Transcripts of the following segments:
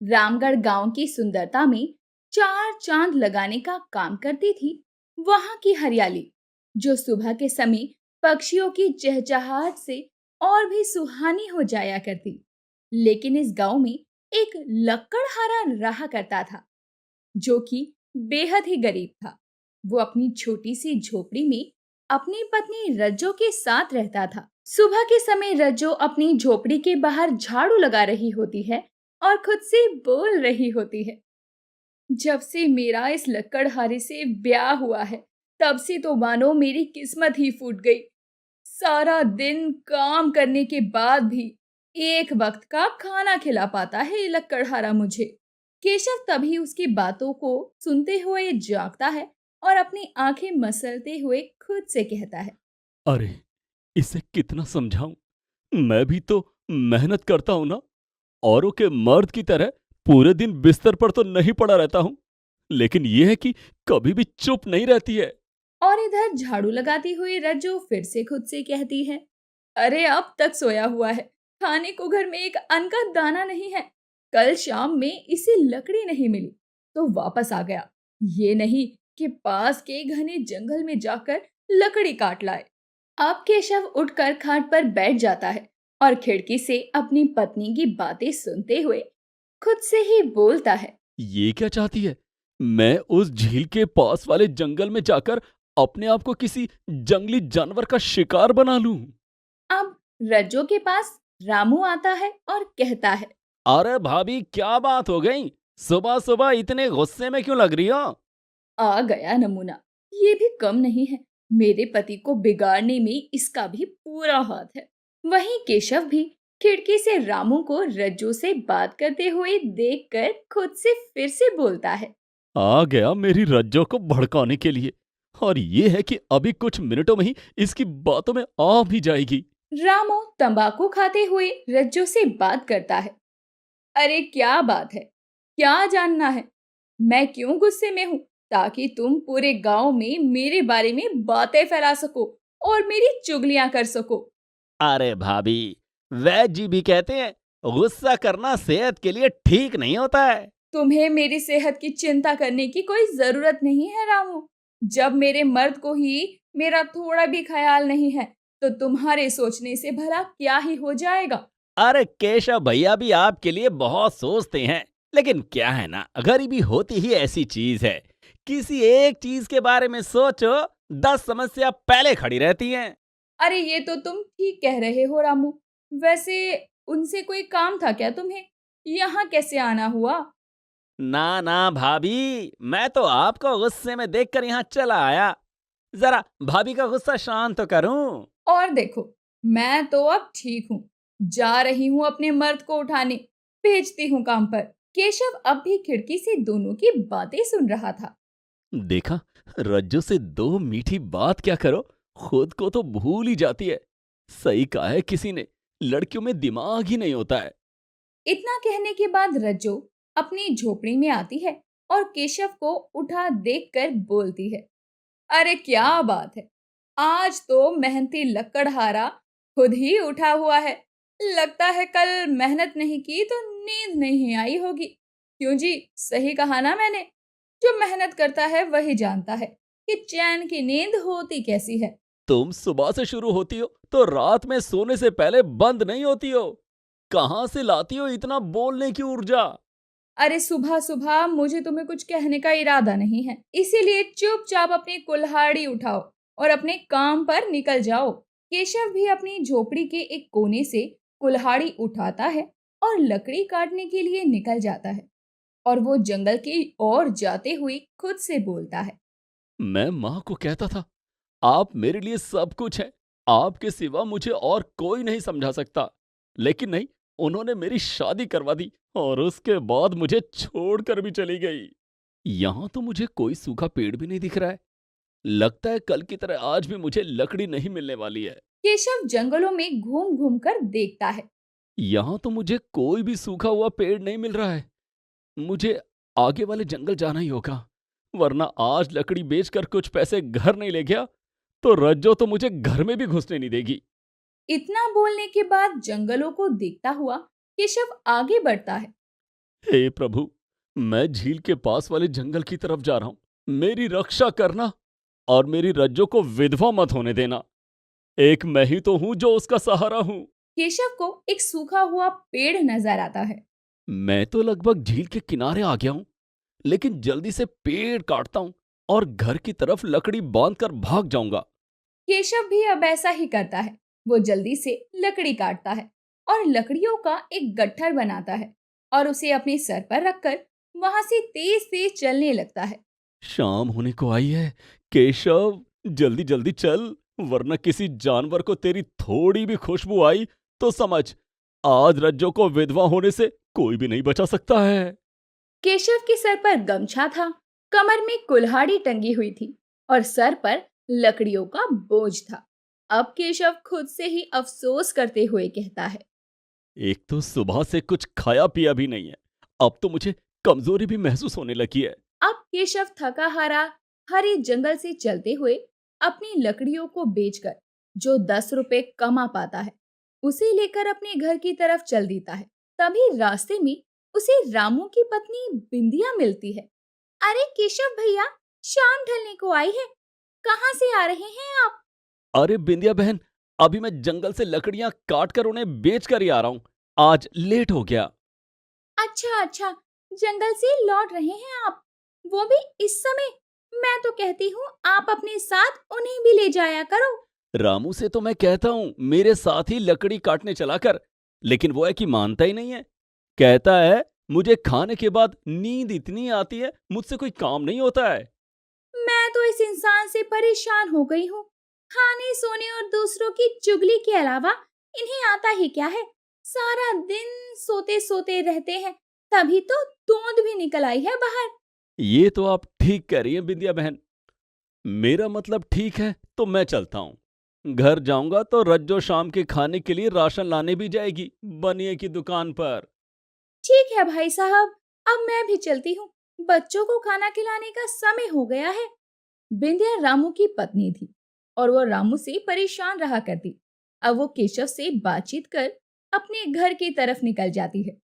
रामगढ़ गांव की सुंदरता में चार चांद लगाने का काम करती थी। वहां की हरियाली, जो सुबह के समय पक्षियों की चहचहाहट से और भी सुहानी हो जाया करती। लेकिन इस गांव में एक लकड़हारा रहा करता था, जो कि बेहद ही गरीब था। वो अपनी छोटी सी झोपड़ी में अपनी पत्नी रज्जो के साथ रहता था। सुबह के समय रज्जो अपनी झोपड़ी के बाहर झाड़ू लगा रही होती है और खुद से बोल रही होती है, जब से मेरा इस लकड़हारे से ब्याह हुआ है, तब से तो मानो मेरी किस्मत ही फूट गई। सारा दिन काम करने के बाद भी एक वक्त का खाना खिला पाता है ये लकड़हारा मुझे। केशव तभी उसकी बातों को सुनते हुए जागता है और अपनी आंखें मसलते हुए खुद से कहता है। अरे, इसे कितना समझाऊं। मैं भी तो मेहनत करता हूं ना। औरों के मर्द की तरह पूरे दिन बिस्तर पर तो नहीं पड़ा रहता हूं, लेकिन यह है कि कभी भी चुप नहीं रहती है। और इधर झाड़ू लगाती हुई रज्जो फिर से खुद से कहती है, अरे अब तक सोया हुआ है, खाने को घर में एक अन्न का दाना नहीं है। कल शाम में इसे लकड़ी नहीं मिली तो वापस आ गया, ये नहीं कि पास के घने जंगल में जाकर लकड़ी काट लाए। अब केशव उठकर खाट पर बैठ जाता है और खिड़की से अपनी पत्नी की बातें सुनते हुए खुद से ही बोलता है। ये क्या चाहती है? मैं उस झील के पास वाले जंगल में जाकर अपने आप को किसी जंगली जानवर का शिकार बना लूं। अब रज्जो के पास रामू आता है और कहता है। अरे भाभी, क्या बात हो गई? सुबह सुबह इतने गुस्से में क्यों लग रही हो? आ गया नमूना, ये भी कम नहीं है। मेरे पति को बिगाड़ने में इसका भी पूरा हाथ है। वहीं केशव भी खिड़की से रामू को रज्जू से बात करते हुए देखकर खुद से फिर से बोलता है। आ गया मेरी रज्जो को भड़काने के लिए, और ये है कि अभी कुछ मिनटों में ही इसकी बातों में आ भी जाएगी। रामू तंबाकू खाते हुए रज्जू से बात करता है। अरे क्या बात है, क्या जानना है? मैं क्यों गुस्से में हूँ? ताकि तुम पूरे गांव में मेरे बारे में बातें फैला सको और मेरी चुगलियां कर सको। अरे भाभी, वैद्य जी भी कहते हैं गुस्सा करना सेहत के लिए ठीक नहीं होता है। तुम्हें मेरी सेहत की चिंता करने की कोई जरूरत नहीं है रामू। जब मेरे मर्द को ही मेरा थोड़ा भी ख्याल नहीं है, तो तुम्हारे सोचने से भला क्या ही हो जाएगा। अरे केशव भैया भी आपके लिए बहुत सोचते हैं, लेकिन क्या है ना, गरीबी होती ही ऐसी चीज है। किसी एक चीज के बारे में सोचो, 10 समस्या पहले खड़ी रहती हैं। अरे ये तो तुम ठीक कह रहे हो रामू। वैसे उनसे कोई काम था क्या तुम्हें? यहाँ कैसे आना हुआ? ना ना भाभी, मैं तो आपको गुस्से में देखकर यहाँ चला आया। जरा भाभी का गुस्सा शांत तो करूं। और देखो, मैं तो अब ठीक हूँ। जा रही हूँ अपने मर्द को उठाने, भेजती हूँ काम पर। केशव अब भी खिड़की से दोनों की बातें सुन रहा था। देखा, रज्जू से दो मीठी बात क्या करो, खुद को तो भूल ही जाती है। सही कहा है किसी ने, लड़कियों में दिमाग ही नहीं होता है। इतना कहने के बाद रज्जो अपनी झोपड़ी में आती है और केशव को उठा देखकर बोलती है। अरे क्या बात है, आज तो मेहनती लकड़हारा खुद ही उठा हुआ है। लगता है कल मेहनत नहीं की तो नींद नहीं आई होगी। क्यों जी, सही कहा ना मैंने? जो मेहनत करता है वही जानता है कि चैन की नींद होती कैसी है। तुम सुबह से शुरू होती हो तो रात में सोने से पहले बंद नहीं होती हो। कहाँ से लाती हो इतना बोलने की ऊर्जा? अरे सुबह सुबह मुझे तुम्हें कुछ कहने का इरादा नहीं है, इसीलिए चुपचाप अपनी कुल्हाड़ी उठाओ और अपने काम पर निकल जाओ। केशव भी अपनी झोपड़ी के एक कोने से कुल्हाड़ी उठाता है और लकड़ी काटने के लिए निकल जाता है। और वो जंगल की ओर जाते हुए खुद से बोलता है। मैं माँ को कहता था, आप मेरे लिए सब कुछ है, आपके सिवा मुझे और कोई नहीं समझा सकता। लेकिन नहीं, उन्होंने मेरी शादी करवा दी और उसके बाद मुझे छोड़कर भी चली गई। यहाँ तो मुझे कोई सूखा पेड़ भी नहीं दिख रहा है। लगता है कल की तरह आज भी मुझे लकड़ी नहीं मिलने वाली है। केशव जंगलों में घूम घूम कर देखता है। यहाँ तो मुझे कोई भी सूखा हुआ पेड़ नहीं मिल रहा है। मुझे आगे वाले जंगल जाना ही होगा, वरना आज लकड़ी बेचकर कुछ पैसे घर नहीं ले गया तो रज्जो तो मुझे घर में भी घुसने नहीं देगी। इतना बोलने के बाद जंगलों को देखता हुआ केशव आगे बढ़ता है। हे प्रभु, मैं झील के पास वाले जंगल की तरफ जा रहा हूँ। मेरी रक्षा करना और मेरी रज्जो को विधवा मत होने देना। एक मैं ही तो हूँ जो उसका सहारा हूँ। केशव को एक सूखा हुआ पेड़ नजर आता है। मैं तो लगभग झील के किनारे आ गया हूँ, लेकिन जल्दी से पेड़ काटता हूँ और घर की तरफ लकड़ी बांधकर भाग जाऊंगा। केशव भी अब ऐसा ही करता है। वो जल्दी से लकड़ी काटता है और लकड़ियों का एक गट्ठर बनाता है और उसे अपने सर पर रखकर वहां से तेज तेज चलने लगता है। शाम होने को आई है। केशव, जल्दी जल्दी चल, वरना किसी जानवर को तेरी थोड़ी भी खुशबू आई तो समझ, आज रज्जो को विधवा होने से कोई भी नहीं बचा सकता है। केशव के सर पर गमछा था, कमर में कुल्हाड़ी टंगी हुई थी और सर पर लकड़ियों का बोझ था। अब केशव खुद से ही अफसोस करते हुए कहता है। एक तो सुबह से कुछ खाया पिया भी नहीं है। अब तो मुझे कमजोरी भी महसूस होने लगी है। अब केशव थका हारा हरे जंगल से चलते हुए अपनी लकड़ियों को बेचकर जो 10 रुपए कमा पाता है, उसे लेकर अपने घर की तरफ चल देता है। तभी रास्ते में उसे रामू की पत्नी बिंदिया मिलती है। अरे केशव भैया, शाम ढलने को आई है, कहाँ से आ रहे हैं आप? अरे बिंदिया बहन, अभी मैं जंगल से लकड़ियां काट कर उन्हें बेच कर ही आ रहा हूँ। आज लेट हो गया। अच्छा अच्छा, जंगल से लौट रहे हैं आप, वो भी इस समय? मैं तो कहती हूँ आप अपने साथ उन्हें भी ले जाया करो। रामू से तो मैं कहता हूँ मेरे साथ ही लकड़ी काटने चला कर, लेकिन वो है कि मानता ही नहीं है। कहता है मुझे खाने के बाद नींद इतनी आती है, मुझसे कोई काम नहीं होता है। मैं तो इस इंसान से परेशान हो गई हूँ। खाने सोने और दूसरों की चुगली के अलावा इन्हें आता ही क्या है? सारा दिन सोते सोते रहते हैं, तभी तो दूध भी निकल आई है बाहर। ये तो आप ठीक कह रही हैं बिंदिया बहन। मेरा मतलब ठीक है, तो मैं चलता हूँ। घर जाऊंगा तो रज्जो शाम के खाने के लिए राशन लाने भी जाएगी बनिए की दुकान पर। ठीक है भाई साहब, अब मैं भी चलती हूँ। बच्चों को खाना खिलाने का समय हो गया है। बिंदिया रामू की पत्नी थी और वो रामू से परेशान रहा करती। अब वो केशव से बातचीत कर अपने घर की तरफ निकल जाती है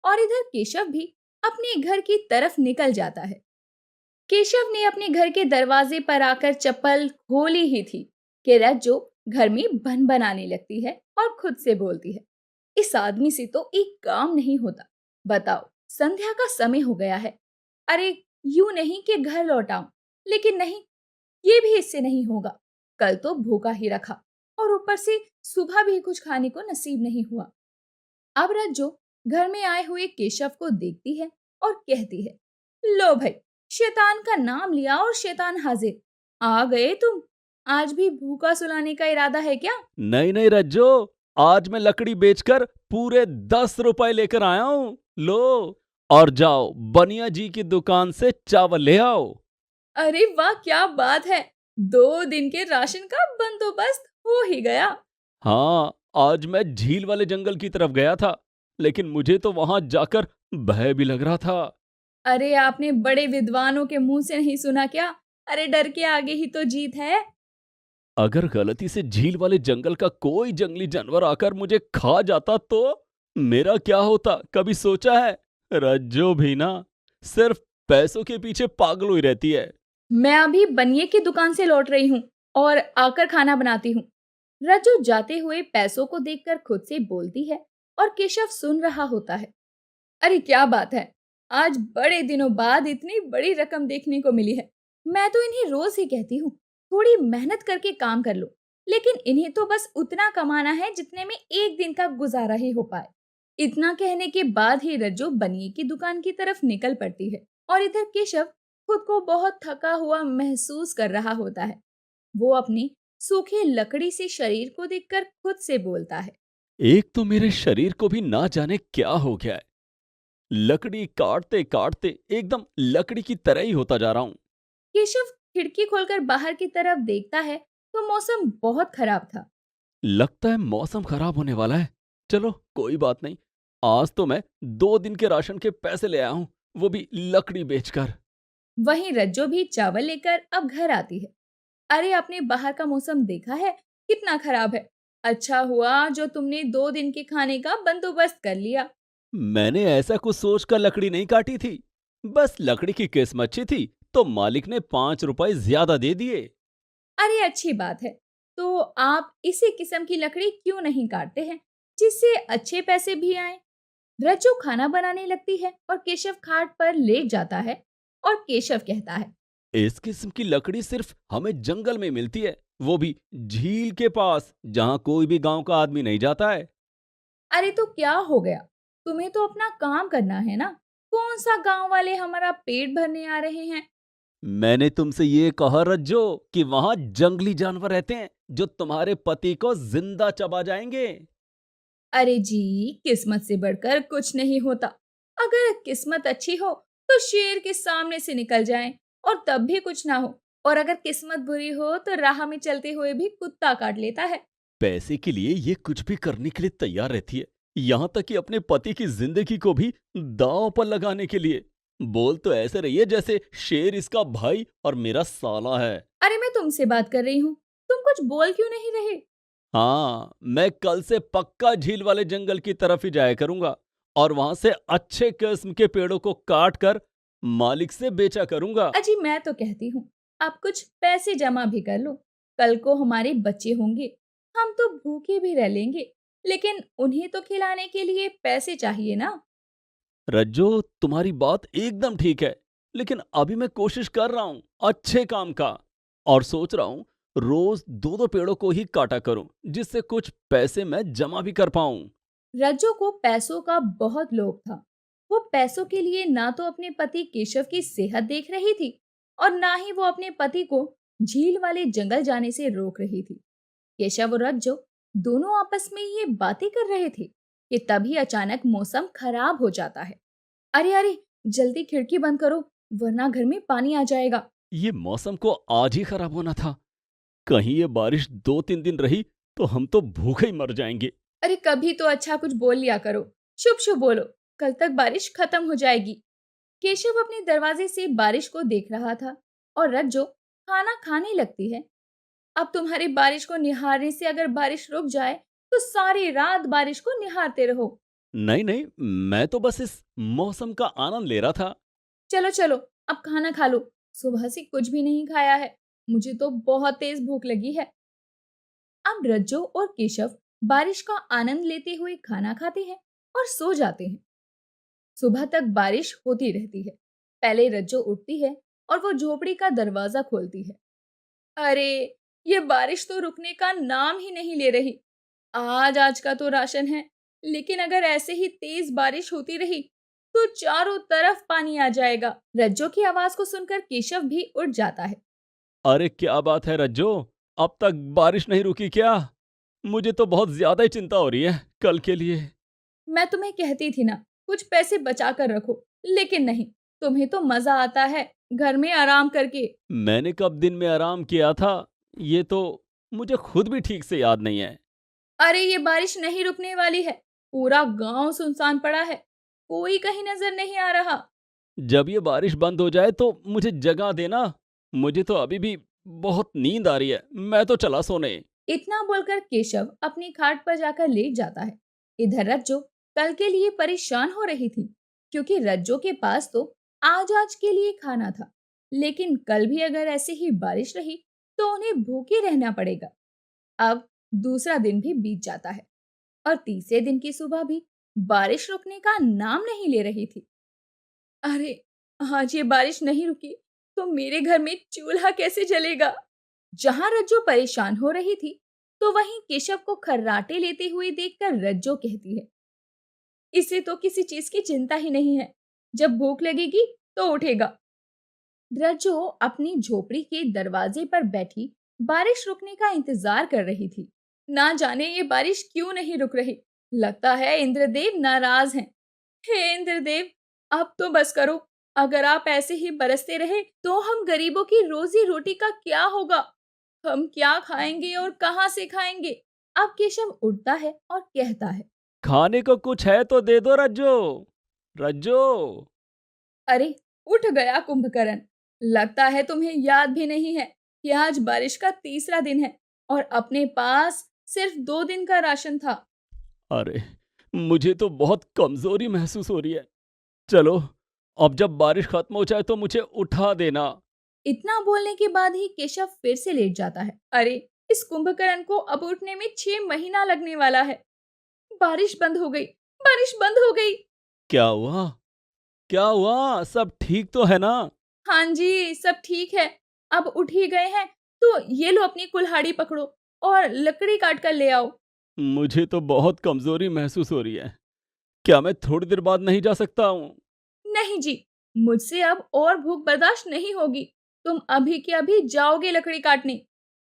और इधर केशव भी अपने घर की तरफ निकल जाता है। केशव ने अपने घर के दरवाजे पर आकर चप्पल खोली ही थी कि रज्जो घर में बन बनाने लगती है और खुद से बोलती है, इस आदमी से तो एक काम नहीं होता। बताओ, संध्या का समय हो गया है। अरे, यूं नहीं कि घर लौटाऊं, लेकिन नहीं, ये भी इससे नहीं होगा। कल तो भूखा ही रखा और ऊपर से सुबह भी कुछ खाने को नसीब नहीं हुआ। अब रज्जो घर में आए हुए केशव को देखती है और कहती है, लो भाई, शैतान का नाम लिया और शैतान हाजिर। आ गए तुम। आज भी भूखा सुलाने का इरादा है क्या? नहीं नहीं रज्जो, आज मैं लकड़ी बेचकर पूरे 10 रुपए लेकर आया हूँ। लो, और जाओ बनिया जी की दुकान से चावल ले आओ। अरे वाह, क्या बात है! 2 दिन के राशन का बंदोबस्त हो ही गया। हाँ, आज मैं झील वाले जंगल की तरफ गया था, लेकिन मुझे तो वहां जाकर भय भी लग रहा था। अरे, आपने बड़े विद्वानों के मुंह से नहीं सुना क्या? अरे, डर के आगे ही तो जीत है। अगर गलती से झील वाले जंगल का कोई जंगली जानवर आकर मुझे खा जाता तो मेरा क्या होता, कभी सोचा है? रज्जो भी ना सिर्फ पैसों के पीछे पागल हुई रहती है। मैं अभी बनिए की दुकान से लौट रही हूँ और आकर खाना बनाती हूँ। रज्जू जाते हुए पैसों को देखकर खुद से बोलती है और केशव सुन रहा होता है। अरे क्या बात है! आज बड़े दिनों बाद इतनी बड़ी रकम देखने को मिली है। मैं तो इन्हें रोज ही कहती हूँ, थोड़ी मेहनत करके काम कर लो, लेकिन इन्हें तो बस उतना कमाना है जितने में एक दिन का गुजारा ही हो पाए। इतना कहने के बाद ही रज्जो बनिए की दुकान की तरफ निकल पड़ती है और इधर केशव खुद को बहुत थका हुआ महसूस कर रहा होता है। वो अपनी सूखी लकड़ी से शरीर को देखकर खुद से बोलता है। एक तो मेरे शरीर को भी ना जाने क्या हो गया है। लकड़ी काटते काटते एकदम लकड़ी की तरह ही होता जा रहा हूं। केशव खिड़की खोलकर बाहर की तरफ देखता है तो मौसम बहुत खराब था। लगता है मौसम खराब होने वाला है। चलो कोई बात नहीं, आज तो मैं 2 दिन के राशन के पैसे ले आया हूं, वो भी लकड़ी बेचकर। वहीं रज्जो भी चावल लेकर अब घर आती है। अरे, आपने बाहर का मौसम देखा है, कितना खराब है। अच्छा हुआ जो तुमने 2 दिन के खाने का बंदोबस्त कर लिया। मैंने ऐसा कुछ सोचकर लकड़ी नहीं काटी थी। बस लकड़ी की किस्म अच्छी थी तो मालिक ने 5 रुपए ज्यादा दे दिए। अरे अच्छी बात है। तो आप इसी किस्म की लकड़ी क्यों नहीं काटते हैं, जिससे अच्छे पैसे भी आए? रज्जू खाना बनाने लगती है और केशव खाट पर लेट जाता है और केशव कहता है, इस किस्म की लकड़ी सिर्फ हमें जंगल में मिलती है, वो भी झील के पास जहाँ कोई भी गांव का आदमी नहीं जाता है। अरे तो क्या हो गया, तुम्हें तो अपना काम करना है ना। कौन सा गांव वाले हमारा पेट भरने आ रहे हैं? मैंने तुमसे ये कहा रज्जो कि वहां जंगली जानवर रहते हैं जो तुम्हारे पति को जिंदा चबा जाएंगे। अरे जी, किस्मत से बढ़कर कुछ नहीं होता। अगर किस्मत अच्छी हो तो शेर के सामने से निकल जाएं और तब भी कुछ ना हो, और अगर किस्मत बुरी हो तो राह में चलते हुए भी कुत्ता काट लेता है। पैसे के लिए ये कुछ भी करने के लिए तैयार रहती है, यहाँ तक कि अपने पति की जिंदगी को भी दांव पर लगाने के लिए। बोल तो ऐसे रही है जैसे शेर इसका भाई और मेरा साला है। अरे मैं तुमसे बात कर रही हूँ, तुम कुछ बोल क्यों नहीं रहे? हाँ, मैं कल से पक्का झील वाले जंगल की तरफ ही जाया करूंगा और वहां से अच्छे किस्म के पेड़ों को काट कर मालिक से बेचा करूंगा। अजी मैं तो कहती हूँ, आप कुछ पैसे जमा भी कर लो। कल को हमारे बच्चे होंगे, हम तो भूखे भी रह लेंगे, लेकिन उन्हें तो खिलाने के लिए पैसे चाहिए ना। रज्जो, तुम्हारी बात एकदम ठीक है, लेकिन अभी मैं कोशिश कर रहा हूँ अच्छे काम का और सोच रहा हूँ रोज दो दो पेड़ों को ही काटा करूं जिससे कुछ पैसे मैं जमा भी कर पाऊं। रज्जो को पैसों का बहुत लोभ था। वो पैसों के लिए ना तो अपने पति केशव की सेहत देख रही थी और ना ही वो अपने पति को झील वाले जंगल जाने से रोक रही थी। केशव और रज्जो दोनों आपस में ये बातें कर रहे थे कि तभी अचानक मौसम खराब हो जाता है। अरे अरे, जल्दी खिड़की बंद करो, वरना घर में पानी आ जाएगा। ये मौसम को आज ही खराब होना था। कहीं ये बारिश 2-3 दिन रही तो हम तो भूखे ही मर जाएंगे। अरे कभी तो अच्छा कुछ बोल लिया करो, शुभ शुभ बोलो, कल तक बारिश खत्म हो जाएगी। केशव अपने दरवाजे से बारिश को देख रहा था और रज्जो खाना खाने लगती है। अब तुम्हारी बारिश को निहारने से अगर बारिश रुक जाए तो सारी रात बारिश को निहारते रहो। नहीं नहीं, मैं तो बस इस मौसम का आनंद ले रहा था। चलो चलो, अब खाना खा लो, सुबह से कुछ भी नहीं खाया है, मुझे तो बहुत तेज भूख लगी है। अब रज्जो और केशव बारिश का आनंद लेते हुए खाना खाते हैं और सो जाते हैं। सुबह तक बारिश होती रहती है। पहले रज्जो उठती है और वो झोपड़ी का दरवाजा खोलती है। अरे, ये बारिश तो रुकने का नाम ही नहीं ले रही। आज आज का तो राशन है, लेकिन अगर ऐसे ही तेज बारिश होती रही तो चारों तरफ पानी आ जाएगा। रज्जो की आवाज को सुनकर केशव भी उठ जाता है। अरे क्या बात है रज्जो, अब तक बारिश नहीं रुकी क्या? मुझे तो बहुत ज्यादा ही चिंता हो रही है कल के लिए। मैं तुम्हें कहती थी ना, कुछ पैसे बचा कर रखो, लेकिन नहीं, तुम्हें तो मजा आता है घर में आराम करके। मैंने कब दिन में आराम किया था ये तो मुझे खुद भी ठीक से याद नहीं है। अरे ये बारिश नहीं रुकने वाली है, पूरा गांव सुनसान पड़ा है, कोई कहीं नजर नहीं आ रहा। जब ये बारिश बंद हो जाए तो मुझे जगा देना। मुझे तो अभी भी बहुत नींद आ रही है, मैं तो चला सोने। इतना बोलकर केशव अपनी खाट पर जाकर लेट जाता है। इधर रज्जो कल के लिए परेशान हो रही थी, क्योंकि रज्जो के पास तो आज आज के लिए खाना था, लेकिन कल भी अगर ऐसे ही बारिश रही तो उन्हें भूखे रहना पड़ेगा। अब दूसरा दिन भी बीत जाता है और तीसरे दिन की सुबह भी बारिश रुकने का नाम नहीं ले रही थी। अरे, आज ये बारिश नहीं रुकी तो मेरे घर में चूल्हा कैसे जलेगा? जहां रज्जो परेशान हो रही थी, तो वहीं केशव को खर्राटे लेते हुए देखकर रज्जो कहती है, इसे तो किसी चीज की चिंता ही नहीं है, जब भूख लगेगी तो उठेगा। रज्जो अपनी झोपड़ी के दरवाजे पर बैठी बारिश रुकने का इंतजार कर रही थी। ना जाने ये बारिश क्यों नहीं रुक रही, लगता है इंद्रदेव नाराज हैं। हे इंद्रदेव, अब तो बस करो, अगर आप ऐसे ही बरसते रहे तो हम गरीबों की रोजी रोटी का क्या होगा? हम क्या खाएंगे और कहाँ से खाएंगे? अब केशव उठता है और कहता है, खाने को कुछ है तो दे दो रज्जो। रज्जो। अरे उठ गया कुंभकर्ण, लगता है तुम्हें याद भी नहीं है कि आज बारिश का तीसरा दिन है और अपने पास सिर्फ 2 दिन का राशन था। अरे मुझे तो बहुत कमजोरी महसूस हो रही है। चलो, अब जब बारिश खत्म हो जाए तो मुझे उठा देना। इतना बोलने के बाद ही केशव फिर से लेट जाता है। अरे, इस कुंभकर्ण को अब उठने में 6 महीना लगने वाला है। बारिश बंद हो गई, बारिश बंद हो गई। क्या हुआ? क्या हुआ? सब ठीक तो है ना? हाँ जी, सब ठीक है। अब उठ ही गए हैं, तो ये लो अपनी कुल्हाड़ी पकड़ो और लकड़ी काट कर ले आओ। मुझे तो बहुत कमजोरी महसूस हो रही है। क्या मैं थोड़ी देर बाद नहीं जा सकता हूँ? नहीं जी, मुझसे अब और भूख बर्दाश्त नहीं होगी। तुम अभी के अभी जाओगे लकड़ी काटने।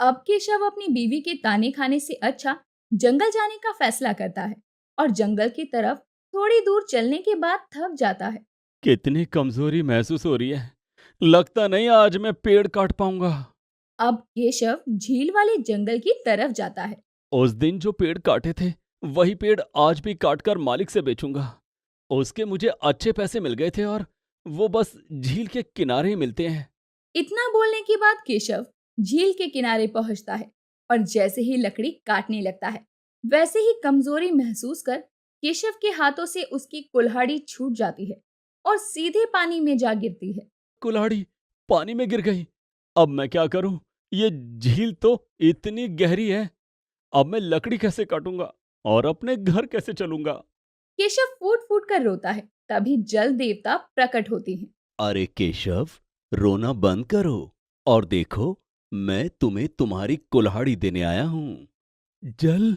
अब केशव अपनी बीवी के ताने खाने से अच्छा जंगल जाने का फैसला करता है और जंगल की तरफ थोड़ी दूर चलने के बाद थक जाता है। कितनी कमजोरी महसूस हो रही है। लगता नहीं आज मैं पेड़ काट पाऊंगा। अब केशव झील वाले जंगल की तरफ जाता है। उस दिन जो पेड़ काटे थे, वही पेड़ आज भी काटकर मालिक से बेचूंगा। उसके मुझे अच्छे पैसे मिल गए थे और वो बस झील के किनारे ही मिलते हैं। इतना बोलने के बाद केशव झील के किनारे पहुंचता है और जैसे ही लकड़ी काटने लगता है, वैसे ही कमजोरी महसूस कर केशव के हाथों से उसकी कुल्हाड़ी छूट जाती है और सीधे पानी में जा गिरती है। कुल्हाड़ी पानी में गिर गई। अब मैं क्या करूं? ये झील तो इतनी गहरी है। अब मैं लकड़ी कैसे काटूंगा और अपने घर कैसे चलूंगा? केशव फूट फूट कर रोता है। तभी जल देवता प्रकट होते हैं। अरे केशव, रोना बंद करो और देखो, मैं तुम्हें तुम्हारी कुल्हाड़ी देने आया हूँ। जल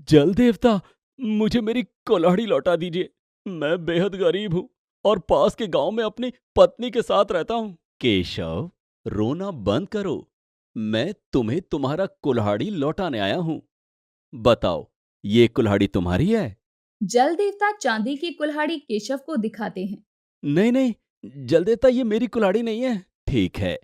जल देवता, मुझे मेरी कुल्हाड़ी लौटा दीजिए। मैं बेहद गरीब हूँ और पास के गांव में अपनी पत्नी के साथ रहता हूँ। केशव, रोना बंद करो। मैं तुम्हें तुम्हारा कुल्हाड़ी लौटाने आया हूँ। बताओ, ये कुल्हाड़ी तुम्हारी है? जल देवता चांदी की कुल्हाड़ी केशव को दिखाते हैं। नहीं नहीं, जल देवता, ये मेरी कुल्हाड़ी नहीं है। ठीक है,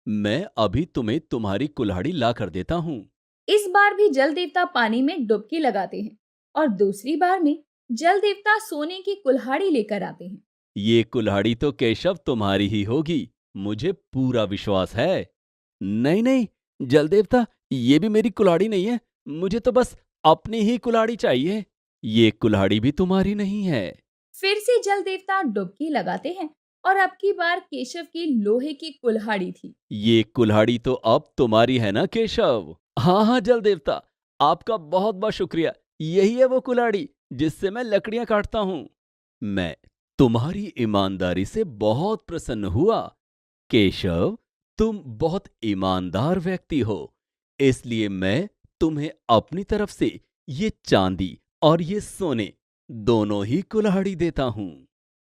मैं अभी तुम्हें तुम्हारी कुल्हाड़ी ला कर देता हूँ। इस बार भी जल देवता पानी में डुबकी लगाते हैं और दूसरी बार में जल देवता सोने की कुल्हाड़ी लेकर आते हैं। ये कुल्हाड़ी तो केशव तुम्हारी ही होगी, मुझे पूरा विश्वास है। नहीं नहीं, जल देवता, ये भी मेरी कुल्हाड़ी नहीं है। मुझे तो बस अपनी ही कुल्हाड़ी चाहिए। ये कुल्हाड़ी भी तुम्हारी नहीं है। फिर से जल देवता डुबकी लगाते हैं और अब की बार केशव की लोहे की कुल्हाड़ी थी। ये कुल्हाड़ी तो अब तुम्हारी है ना केशव? हाँ हाँ जल देवता, आपका बहुत बहुत शुक्रिया। यही है वो कुल्हाड़ी जिससे मैं लकड़ियां काटता हूँ। मैं तुम्हारी ईमानदारी से बहुत प्रसन्न हुआ। केशव, तुम बहुत ईमानदार व्यक्ति हो, इसलिए मैं तुम्हें अपनी तरफ से ये चांदी और ये सोने दोनों ही कुल्हाड़ी देता हूँ।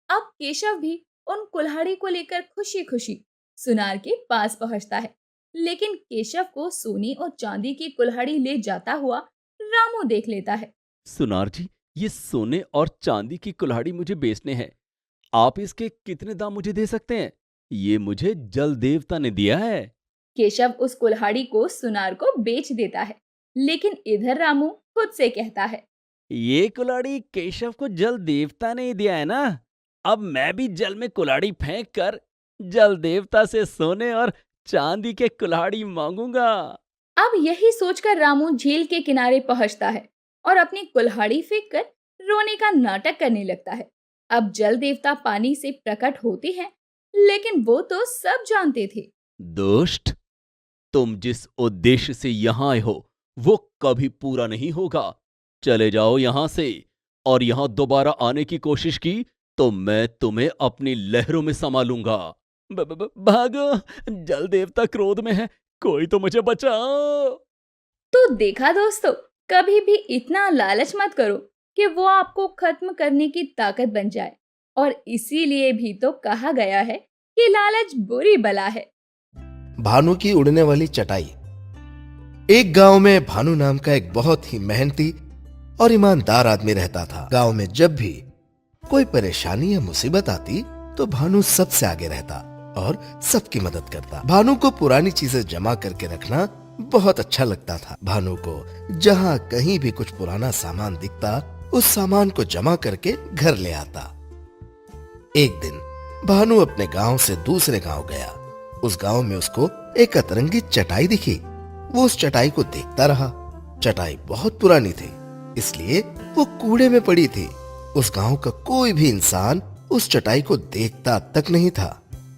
अब केशव भी उन कुल्हाड़ी को लेकर खुशी खुशी सुनार के पास पहुंचता है। लेकिन केशव को सोने और चांदी की कुल्हाड़ी ले जाता हुआ रामू देख लेता है। सुनार जी, ये सोने और चांदी की कुल्हाड़ी मुझे बेचने हैं। आप इसके कितने दाम मुझे दे सकते हैं? ये मुझे जल देवता ने दिया है। केशव उस कुल्हाड़ी को सुनार को बेच देता है। लेकिन इधर रामू खुद से कहता है। ये कुल्हाड़ी केशव को जल देवता ने ही दिया है ना? अब मैं भी जल में कुल्हाड़ी फेंक कर जल देवता से सोने और चांदी के कुल्हाड़ी मांगूंगा। अब यही सोचकर रामू झील के किनारे पहुंचता है और अपनी कुल्हाड़ी फेंक कर रोने का नाटक करने लगता है। अब जल देवता पानी से प्रकट होते हैं, लेकिन वो तो सब जानते थे। दोस्त, तुम जिस उद्देश्य से यहां आए हो वो कभी पूरा नहीं होगा। चले जाओ यहां से, और यहां दोबारा आने की कोशिश की तो मैं तुम्हें अपनी लहरों में समा लूंगा। भागो, जल देवता क्रोध में है, कोई तो मुझे बचाओ। तो देखा दोस्तों, कभी भी इतना लालच मत करो कि वो आपको खत्म करने की ताकत बन जाए। और इसीलिए भी तो कहा गया है कि लालच बुरी बला है। भानु की उड़ने वाली चटाई। एक गांव में भानु नाम का एक बहुत ही मेहनती और ईमानदार आदमी रहता था। गांव में जब भी कोई परेशानी या मुसीबत आती तो भानु सबसे आगे रहता और सबकी मदद करता। भानु को पुरानी चीजें जमा करके रखना बहुत अच्छा लगता था। भानु को जहां कहीं भी कुछ पुराना सामान दिखता, उस सामान को जमा करके घर ले आता। एक दिन भानु अपने गांव से दूसरे गांव गया। उस गांव में उसको एक अतरंगी चटाई दिखी। वो उस चटाई को देखता रहा। चटाई बहुत पुरानी थी, इसलिए वो कूड़े में पड़ी थी। उस गांव का कोई भी इंसान उस चटाई को देखता तक नहीं था,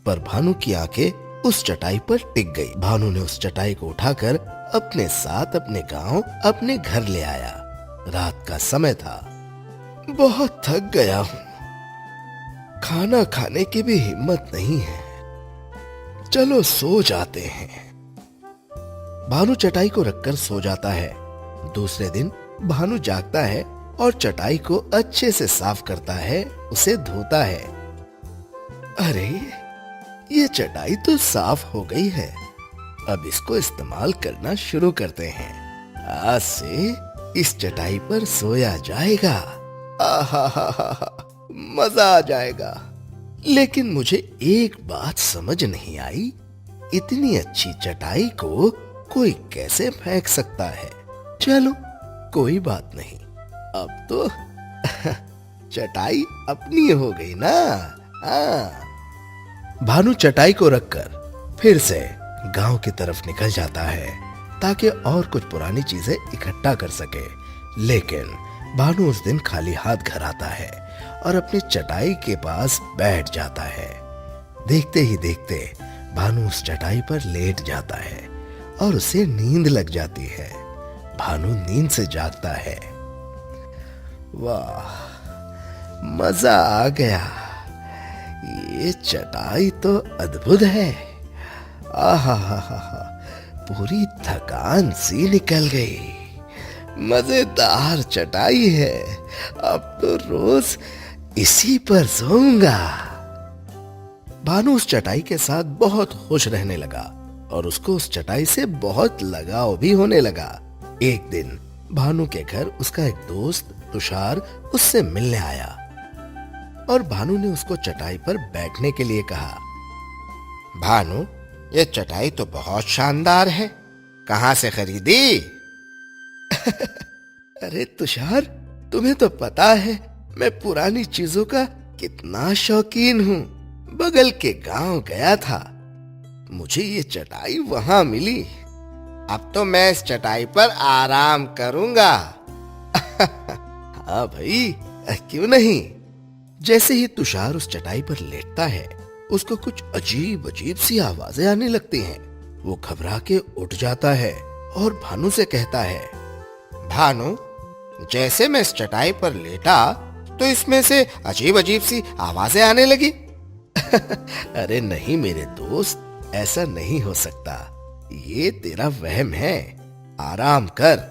पर भानु की आंखें उस चटाई पर टिक गई। भानु ने उस चटाई को उठाकर अपने साथ अपने गांव, अपने घर ले आया। रात का समय था। बहुत थक गया हूं, खाना खाने की भी हिम्मत नहीं है, चलो सो जाते हैं। भानु चटाई को रखकर सो जाता है। दूसरे दिन भानु जागता है और चटाई को अच्छे से साफ करता है, उसे धोता है। अरे, ये चटाई तो साफ हो गई है, अब इसको इस्तेमाल करना शुरू करते हैं। आज से इस चटाई पर सोया जाएगा। आहा, मजा आ जाएगा। लेकिन मुझे एक बात समझ नहीं आई, इतनी अच्छी चटाई को कोई कैसे फेंक सकता है? चलो कोई बात नहीं, अब तो चटाई अपनी हो गई ना। भानु चटाई को रखकर फिर से गांव की तरफ निकल जाता है ताकि और कुछ पुरानी चीजें इकट्ठा कर सके। लेकिन भानु उस दिन खाली हाथ घर आता है और अपनी चटाई के पास बैठ जाता है। देखते ही देखते भानु उस चटाई पर लेट जाता है और उसे नींद लग जाती है। भानु नींद से जागता है। वाह, मजा आ गया, ये चटाई तो अद्भुत है। आहा, पूरी थकान सी निकल गई। मजेदार चटाई है, अब तो रोज इसी पर सोऊंगा। भानु उस चटाई के साथ बहुत खुश रहने लगा और उसको उस चटाई से बहुत लगाव भी होने लगा। एक दिन भानु के घर उसका एक दोस्त तुषार उससे मिलने आया और भानु ने उसको चटाई पर बैठने के लिए कहा। भानु, ये चटाई तो बहुत शानदार है, कहां से खरीदी? अरे तुषार, तुम्हें तो पता है मैं पुरानी चीजों का कितना शौकीन हूँ। बगल के गांव गया था, मुझे ये चटाई वहां मिली। अब तो मैं इस चटाई पर आराम करूंगा। हाँ भाई, क्यों नहीं। जैसे ही तुषार उस चटाई पर लेटता है, उसको कुछ अजीब अजीब सी आवाजें आने लगती हैं। वो घबरा के उठ जाता है और भानु से कहता है, भानु, जैसे मैं इस चटाई पर लेटा तो इसमें से अजीब अजीब सी आवाजें आने लगी। अरे नहीं मेरे दोस्त, ऐसा नहीं हो सकता, ये तेरा वहम है, आराम कर।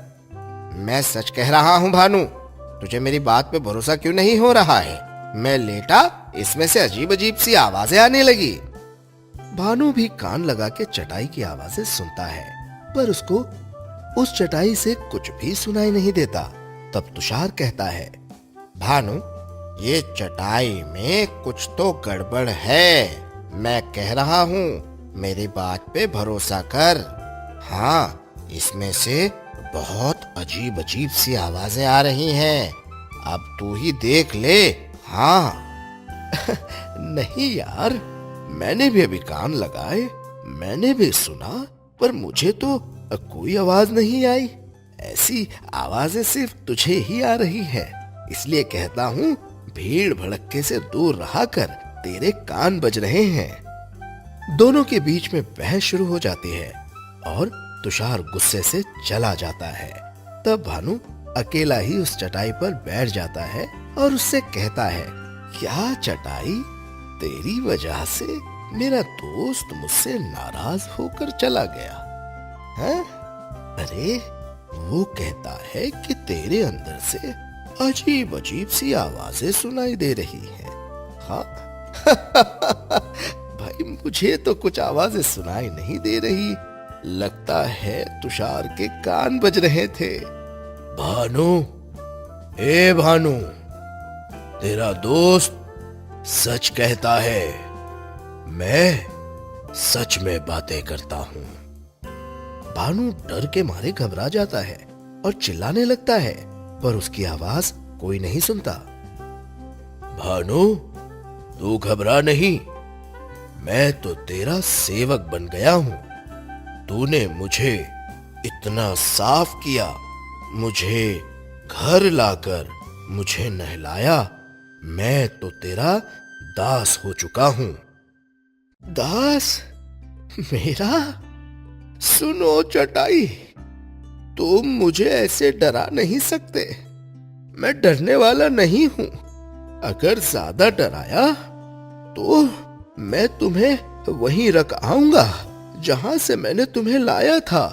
मैं सच कह रहा हूँ भानु, तुझे मेरी बात पे भरोसा क्यों नहीं हो रहा है? मैं लेटा, इसमें से अजीब अजीब सी आवाजें आने लगी। भानु भी कान लगा के चटाई की आवाजें सुनता है, पर उसको उस चटाई से कुछ भी सुनाई नहीं देता। तब तुषार कहता है, भानु, ये चटाई में कुछ तो गड़बड़ है, मैं कह रहा हूँ, मेरी बात पे भरोसा कर। हाँ, इसमें से बहुत अजीब अजीब सी आवाजें आ रही हैं, अब तू ही देख ले। हाँ। नहीं यार, मैंने भी अभी कान लगाए, मैंने भी सुना, पर मुझे तो कोई आवाज नहीं आई। ऐसी आवाजें सिर्फ तुझे ही आ रही है, इसलिए कहता हूँ भीड़ भड़क्के से दूर रहा कर, तेरे कान बज रहे हैं। दोनों के बीच में बहस शुरू हो जाती है और तुषार गुस्से से चला जाता है। तब भानु अकेला ही उस चटाई पर बैठ जाता है और उससे कहता है, क्या चटाई, तेरी वजह से मेरा दोस्त मुझसे नाराज होकर चला गया है? अरे वो कहता है कि तेरे अंदर से अजीब अजीब सी आवाजें सुनाई दे रही हैं। हाँ। भाई मुझे तो कुछ आवाजें सुनाई नहीं दे रही, लगता है तुषार के कान बज रहे थे। भानु, ए भानु, तेरा दोस्त सच कहता है, मैं सच में बातें करता हूँ। भानु डर के मारे घबरा जाता है और चिल्लाने लगता है, पर उसकी आवाज कोई नहीं सुनता। भानु, तू घबरा नहीं, मैं तो तेरा सेवक बन गया हूँ। तूने मुझे इतना साफ किया, मुझे घर लाकर मुझे नहलाया, मैं तो तेरा दास हो चुका हूं। दास मेरा? सुनो चटाई, तुम मुझे ऐसे डरा नहीं सकते। मैं डरने वाला नहीं हूं। अगर ज्यादा डराया तो मैं तुम्हें वहीं रख आऊंगा जहां से मैंने तुम्हें लाया था।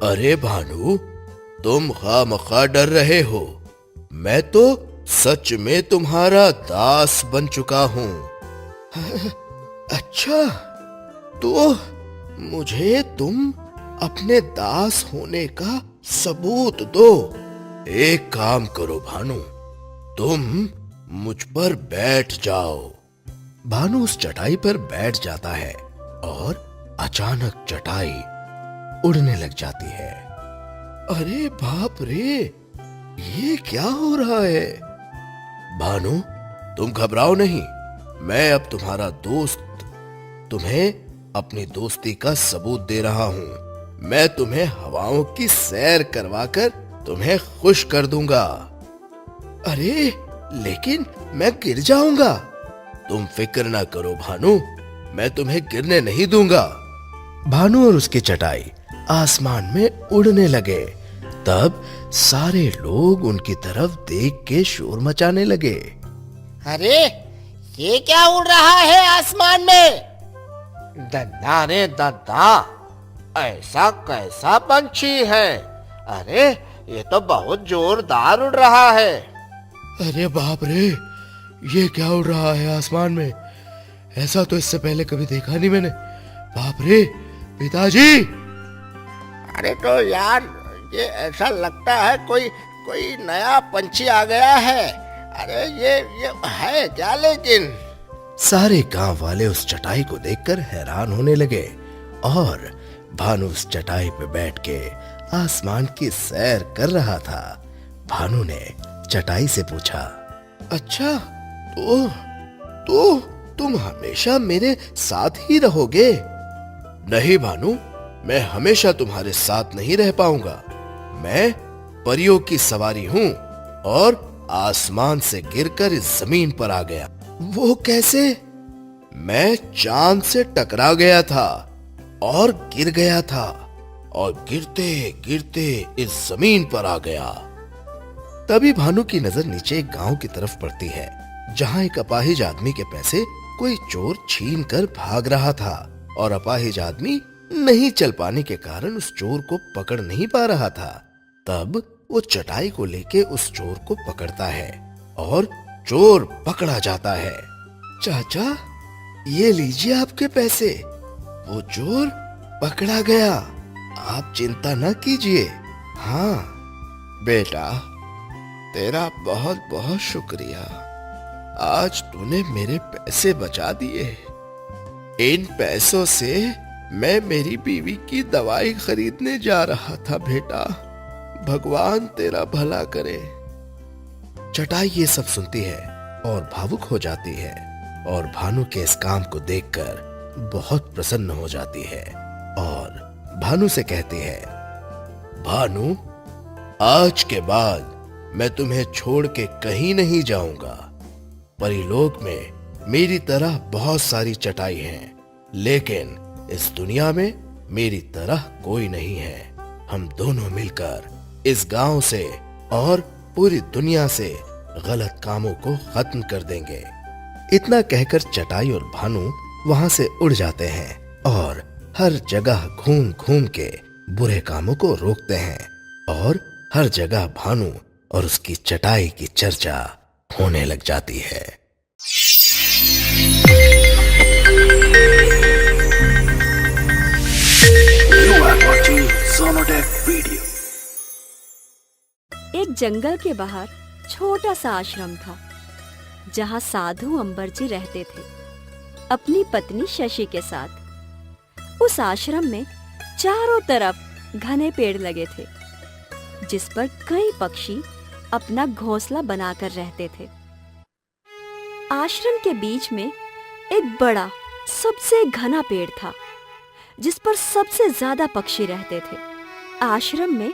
अरे भानु, तुम खामखा डर रहे हो। मैं तो सच में तुम्हारा दास बन चुका हूं। अच्छा, तो मुझे तुम अपने दास होने का सबूत दो। एक काम करो भानु, तुम मुझ पर बैठ जाओ। भानु उस चटाई पर बैठ जाता है और अचानक चटाई उड़ने लग जाती है। अरे बाप रे, ये क्या हो रहा है? भानु, तुम घबराओ नहीं। मैं अब तुम्हारा दोस्त तुम्हें अपनी दोस्ती का सबूत दे रहा हूं। मैं तुम्हें हवाओं की सैर करवाकर तुम्हें खुश कर दूंगा। अरे लेकिन मैं गिर जाऊंगा। तुम फिक्र ना करो भानु, मैं तुम्हें गिरने नहीं दूंगा। भानु और उसकी चटाई आसमान में उड़ने लगे। तब सारे लोग उनकी तरफ देख के शोर मचाने लगे। अरे ये क्या उड़ रहा है आसमान में? दद्दा रे दद्दा, ऐसा कैसा पंछी है? अरे ये तो बहुत जोरदार उड़ रहा है। अरे बाप रे, ये क्या उड़ रहा है आसमान में? ऐसा तो इससे पहले कभी देखा नहीं मैंने। बाप रे, पिताजी! अरे तो यार, ये ऐसा लगता है कोई कोई नया पंछी आ गया है। अरे ये है क्या? लेकिन सारे गांव वाले उस चटाई को देखकर हैरान होने लगे और भानु उस चटाई पे बैठ के आसमान की सैर कर रहा था। भानु ने चटाई से पूछा, अच्छा तो तुम हमेशा मेरे साथ ही रहोगे? नहीं भानु, मैं हमेशा तुम्हारे साथ नहीं रह पाऊंगा। मैं परियों की सवारी हूं और आसमान से गिरकर इस जमीन पर आ गया। वो कैसे? मैं चांद से टकरा गया था और गिर गया था और गिरते गिरते इस जमीन पर आ गया। तभी भानु की नजर नीचे एक गांव की तरफ पड़ती है, जहां एक अपाहिज आदमी के पैसे कोई चोर छीन कर भाग रहा था और अपाहिज आदमी नहीं चल पाने के कारण उस चोर को पकड़ नहीं पा रहा था। तब वो चटाई को लेके उस चोर को पकड़ता है और चोर पकड़ा जाता है। चाचा, ये लीजिए आपके पैसे। वो चोर पकड़ा गया, आप चिंता न कीजिए। हाँ बेटा, तेरा बहुत बहुत शुक्रिया। आज तूने मेरे पैसे बचा दिए। इन पैसों से मैं मेरी बीवी की दवाई खरीदने जा रहा था बेटा। भगवान तेरा भला करे। चटाई ये सब सुनती है और भावुक हो जाती है और भानु के इस काम को देखकर बहुत प्रसन्न हो जाती है और भानु से कहती है, भानु, आज के बाद मैं तुम्हें छोड़ के कहीं नहीं जाऊंगा। परिलोक में मेरी तरह बहुत सारी चटाई हैं, लेकिन इस दुनिया में मेरी तरह कोई नहीं है। हम दोनों मिलकर इस गांव से और पूरी दुनिया से गलत कामों को खत्म कर देंगे। इतना कहकर चटाई और भानु वहां से उड़ जाते हैं और हर जगह घूम घूम के बुरे कामों को रोकते हैं और हर जगह भानु और उसकी चटाई की चर्चा होने लग जाती है। एक जंगल के बाहर छोटा सा आश्रम था, जहाँ साधु अंबर जी रहते थे अपनी पत्नी शशि के साथ। उस आश्रम में चारों तरफ घने पेड़ लगे थे, जिस पर कई पक्षी अपना घोंसला बनाकर रहते थे। आश्रम के बीच में एक बड़ा सबसे घना पेड़ था, जिस पर सबसे ज्यादा पक्षी रहते थे। आश्रम में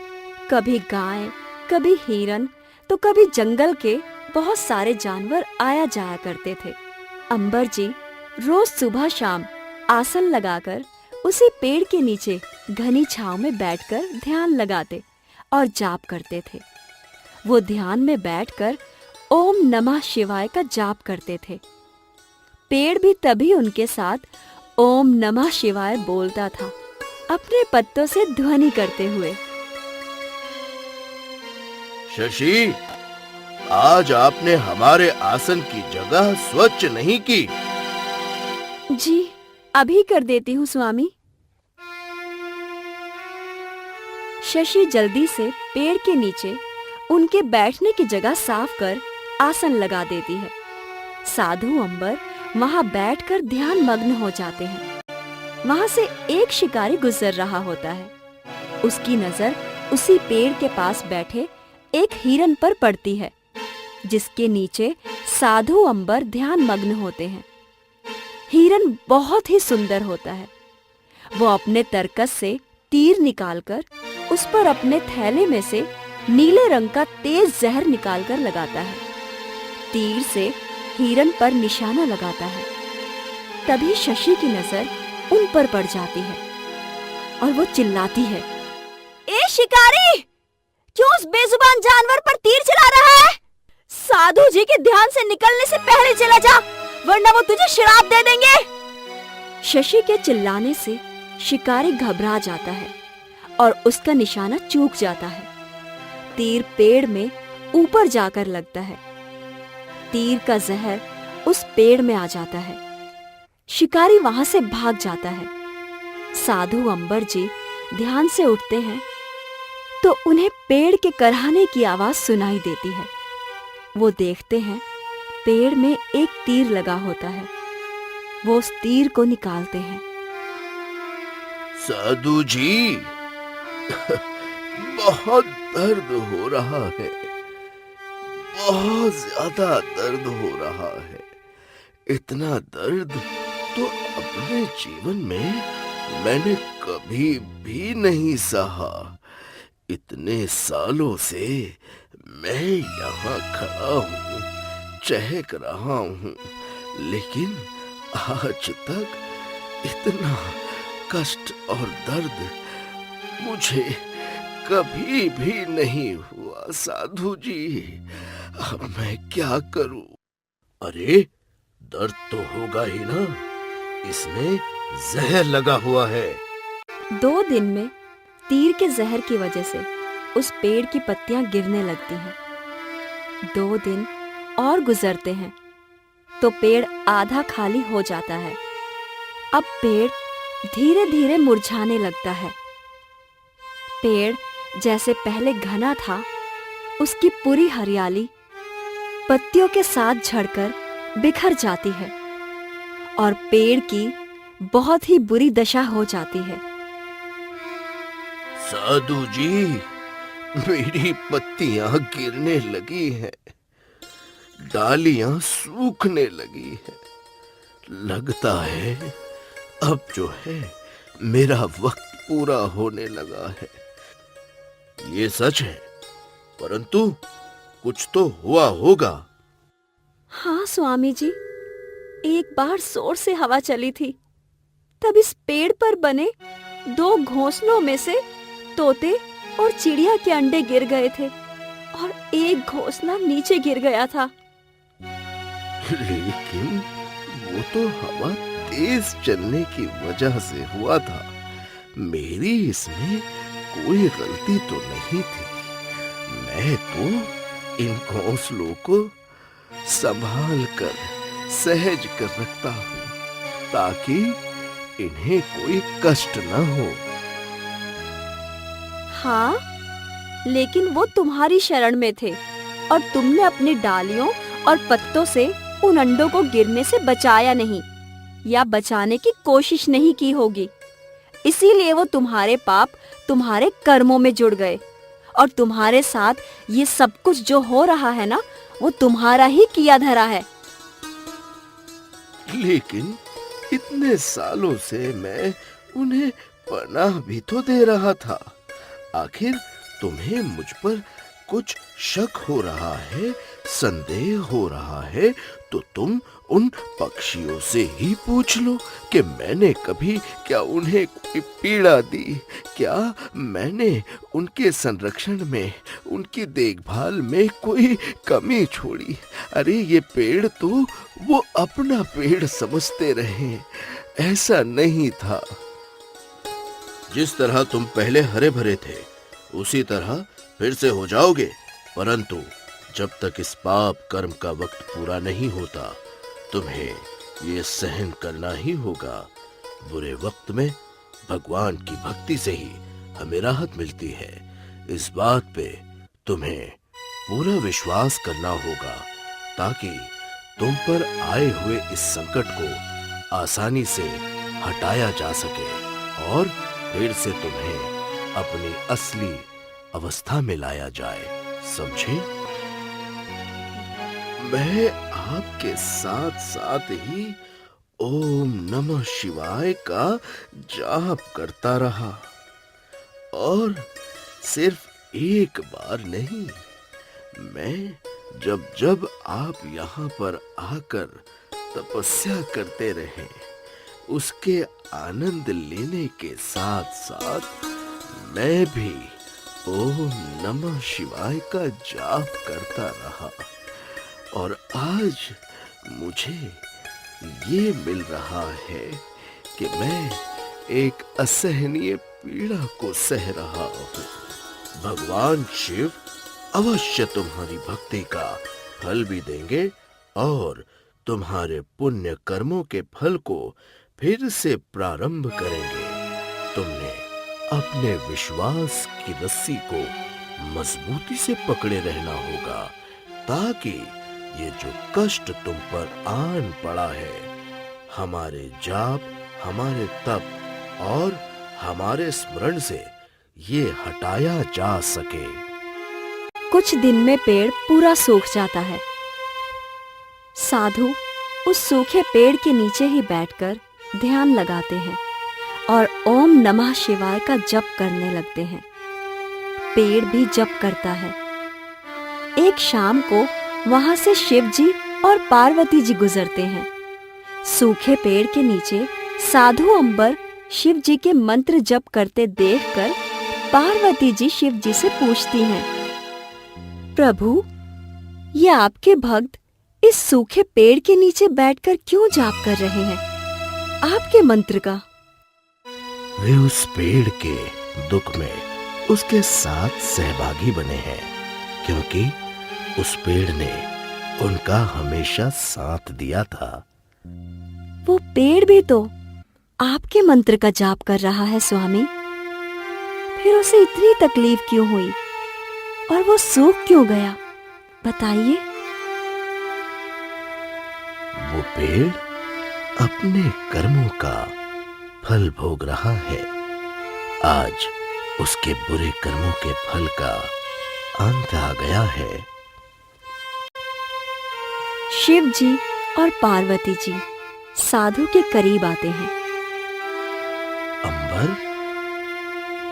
कभी गाय, कभी हिरन, तो कभी जंगल के बहुत सारे जानवर आया जाया करते थे। अंबर जी रोज सुबह शाम आसन लगाकर उसी पेड़ के नीचे घनी छांव में बैठकर ध्यान लगाते और जाप करते थे। वो ध्यान में बैठकर ओम नमः शिवाय का जाप करते थे। पेड़ भी तभी उनके साथ ओम नमः शिवाय बोलता था, अपने पत्तों से ध्वनि करते हुए। शशि, आज आपने हमारे आसन की जगह स्वच्छ नहीं की। जी, अभी कर देती हूँ स्वामी। शशि जल्दी से पेड़ के नीचे उनके बैठने की जगह साफ कर आसन लगा देती है। साधु अंबर वहां बैठकर ध्यान मग्न हो जाते हैं। वहां से एक शिकारी गुजर रहा होता है। उसकी नजर उसी पेड़ के पास बैठे एक हिरन पर पड़ती है, जिसके नीचे साधु अंबर ध्यान मग्न होते हैं। हिरन बहुत ही सुंदर होता है। वो अपने तरकस से तीर निकालकर उस पर अपने थैले में से नीले रंग का तेज जहर निकालकर लगाता है। तीर से हिरन पर निशाना लगाता है। तभी शशि की नजर उन पर पड़ जाती है और वो चिल्लाती है, ए शिकारी, क्यों उस बेजुबान जानवर पर तीर चला रहा है? साधु जी के ध्यान से निकलने से पहले चला जा, वरना वो तुझे श्राप दे देंगे। शशि के चिल्लाने से शिकारी घबरा जाता है और उसका निशाना चूक जाता है। तीर पेड़ में ऊपर जाकर लगता है। तीर का जहर उस पेड़ में आ जाता है। शिकारी वहां से भाग जाता है। साधु अंबर जी ध्यान से उठते हैं तो उन्हें पेड़ के कराहने की आवाज सुनाई देती है। वो देखते हैं पेड़ में एक तीर लगा होता है। वो उस तीर को निकालते हैं। साधु जी, बहुत दर्द हो रहा है, बहुत ज्यादा दर्द हो रहा है। इतना दर्द तो अपने जीवन में मैंने कभी भी नहीं सहा। इतने सालों से मैं यहाँ खड़ा हूँ, चहक रहा हूँ, लेकिन आज तक इतना कष्ट और दर्द मुझे कभी भी नहीं हुआ। साधु जी, अब मैं क्या करूं? अरे, दर्द तो होगा ही ना, इसमें जहर लगा हुआ है। 2 दिन में तीर के जहर की वजह से उस पेड़ की पत्तियां गिरने लगती हैं। 2 दिन और गुजरते हैं तो पेड़ आधा खाली हो जाता है। अब पेड़ धीरे धीरे मुरझाने लगता है। पेड़ जैसे पहले घना था, उसकी पूरी हरियाली पत्तियों के साथ झड़कर बिखर जाती है और पेड़ की बहुत ही बुरी दशा हो जाती है। साधु जी, मेरी पत्तियां गिरने लगी हैं, डालियां सूखने लगी हैं। लगता है अब जो है मेरा वक्त पूरा होने लगा है। ये सच है, परंतु कुछ तो हुआ होगा। हाँ स्वामी जी, एक बार जोर से हवा चली थी, तब इस पेड़ पर बने 2 घोंसलों में से तोते और चिड़िया के अंडे गिर गए थे और एक घोंसला नीचे गिर गया था। लेकिन वो तो हवा तेज चलने की वजह से हुआ था। मेरी इसमें कोई गलती तो नहीं थी। मैं तो इन घोंसलों को संभाल कर सहज कर रखता हूँ, ताकि इन्हें कोई कष्ट न हो। हाँ, लेकिन वो तुम्हारी शरण में थे और तुमने अपनी डालियों और पत्तों से उन अंडों को गिरने से बचाया नहीं या बचाने की कोशिश नहीं की होगी। इसीलिए वो तुम्हारे पाप तुम्हारे कर्मों में जुड़ गए और तुम्हारे साथ ये सब कुछ जो हो रहा है ना, वो तुम्हारा ही किया धरा है। लेकिन इतने सालों से मैं उन्हें पनाह भी तो दे रहा था। आखिर तुम्हें मुझ पर कुछ शक हो रहा है, संदेह हो रहा है, तो तुम उन पक्षियों से ही पूछ लो कि मैंने कभी क्या उन्हें कोई पीड़ा दी, क्या मैंने उनके संरक्षण में, उनकी देखभाल में कोई कमी छोड़ी। अरे ये पेड़ तो वो अपना पेड़ समझते रहे, ऐसा नहीं था। जिस तरह तुम पहले हरे भरे थे उसी तरह फिर से हो जाओगे, परंतु जब तक इस पाप कर्म का वक्त पूरा नहीं होता तुम्हें ये सहन करना ही होगा। बुरे वक्त में भगवान की भक्ति से ही हमें राहत मिलती है। इस बात पे तुम्हें पूरा विश्वास करना होगा ताकि तुम पर आए हुए इस संकट को आसानी से हटाया जा सके और फिर से तुम्हें अपनी असली अवस्था में लाया जाए। समझे? मैं आपके साथ साथ ही ओम नमः शिवाय का जाप करता रहा और सिर्फ एक बार नहीं, मैं जब जब आप यहाँ पर आकर तपस्या करते रहे उसके आनंद लेने के साथ साथ मैं भी ओम नमः शिवाय का जाप करता रहा और आज मुझे ये मिल रहा है कि मैं एक असहनीय पीड़ा को सह रहा हूँ। भगवान शिव अवश्य तुम्हारी भक्ति का फल भी देंगे और तुम्हारे पुण्य कर्मों के फल को फिर से प्रारंभ करेंगे। तुमने अपने विश्वास की रस्सी को मजबूती से पकड़े रहना होगा ताकि ये जो कष्ट तुम पर आन पड़ा है हमारे जाप, हमारे तप और हमारे स्मरण से ये हटाया जा सके। कुछ दिन में पेड़ पूरा सूख जाता है। साधु उस सूखे पेड़ के नीचे ही बैठकर ध्यान लगाते हैं और ओम नमः शिवाय का जप करने लगते हैं। पेड़ भी जप करता है। एक शाम को वहां से शिव जी और पार्वती जी गुजरते हैं। सूखे पेड़ के नीचे साधु अंबर शिव जी के मंत्र जप करते देखकर पार्वती जी शिव जी से पूछती हैं, प्रभु, ये आपके भक्त इस सूखे पेड़ के नीचे बैठकर क्यों जाप कर रहे हैं? आपके मंत्र का। वे उस पेड़ के दुख में उसके साथ सहभागी बने हैं क्योंकि उस पेड़ ने उनका हमेशा साथ दिया था। वो पेड़ भी तो आपके मंत्र का जाप कर रहा है स्वामी। फिर उसे इतनी तकलीफ क्यों हुई और वो सूख क्यों गया, बताइए। वो पेड़ अपने कर्मों का फल भोग रहा है। आज उसके बुरे कर्मों के फल का अंत आ गया है। शिव जी और पार्वती जी साधु के करीब आते हैं। अंबर,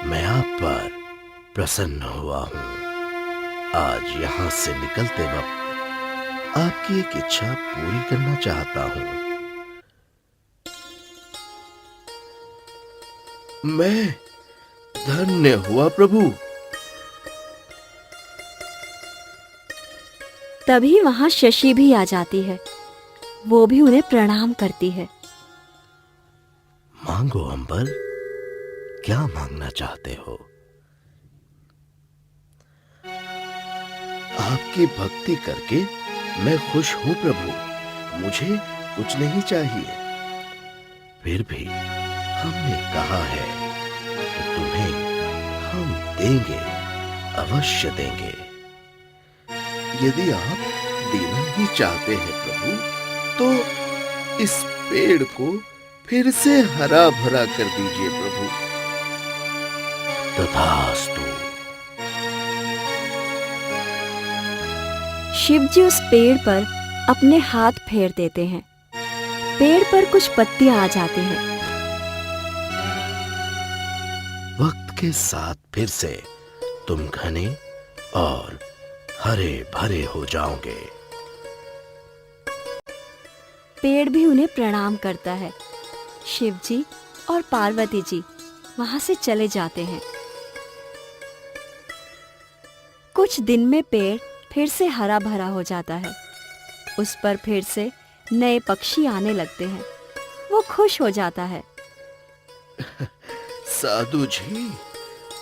मैं आप पर प्रसन्न हुआ हूँ। आज यहाँ से निकलते वक्त आपकी एक इच्छा पूरी करना चाहता हूँ। मैं धन्य हुआ प्रभु। तभी वहां शशि भी आ जाती है। वो भी उन्हें प्रणाम करती है। मांगो अंबर, क्या मांगना चाहते हो? आपकी भक्ति करके मैं खुश हूं प्रभु, मुझे कुछ नहीं चाहिए। फिर भी हमने कहा है कि तुम्हें हम देंगे, अवश्य देंगे। यदि आप देना ही चाहते हैं प्रभु, तो इस पेड़ को फिर से हरा भरा कर दीजिए प्रभु। तथास्तु। शिव जी उस पेड़ पर अपने हाथ फेर देते हैं। पेड़ पर कुछ पत्तियां आ जाती हैं। वक्त के साथ फिर से तुम घने और हरे भरे हो जाओगे। पेड़ भी उन्हें प्रणाम करता है। शिव जी और पार्वती जी वहां से चले जाते हैं। कुछ दिन में पेड़ फिर से हरा भरा हो जाता है। उस पर फिर से नए पक्षी आने लगते हैं। वो खुश हो जाता है। साधु जी,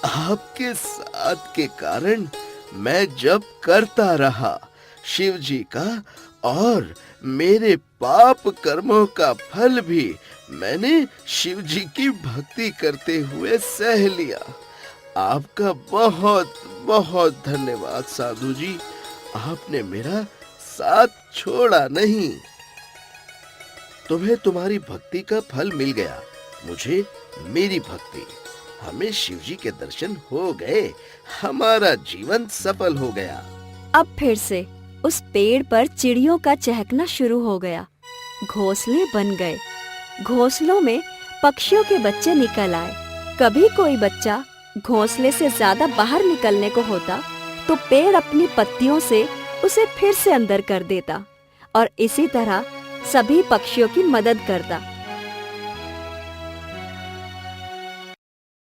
आपके साथ के कारण मैं जप करता रहा, शिव जी का और मेरे पाप कर्मों का फल भी मैंने शिव जी की भक्ति करते हुए सह लिया। आपका बहुत बहुत धन्यवाद साधु जी, आपने मेरा साथ छोड़ा नहीं। तुम्हें तुम्हारी भक्ति का फल मिल गया, मुझे मेरी भक्ति। हमें शिव जी के दर्शन हो गए, हमारा जीवन सफल हो गया। अब फिर से उस पेड़ पर चिड़ियों का चहकना शुरू हो गया। घोंसले बन गए। घोंसलों में पक्षियों के बच्चे निकल आए। कभी कोई बच्चा घोंसले से ज्यादा बाहर निकलने को होता तो पेड़ अपनी पत्तियों से उसे फिर से अंदर कर देता और इसी तरह सभी पक्षियों की मदद करता।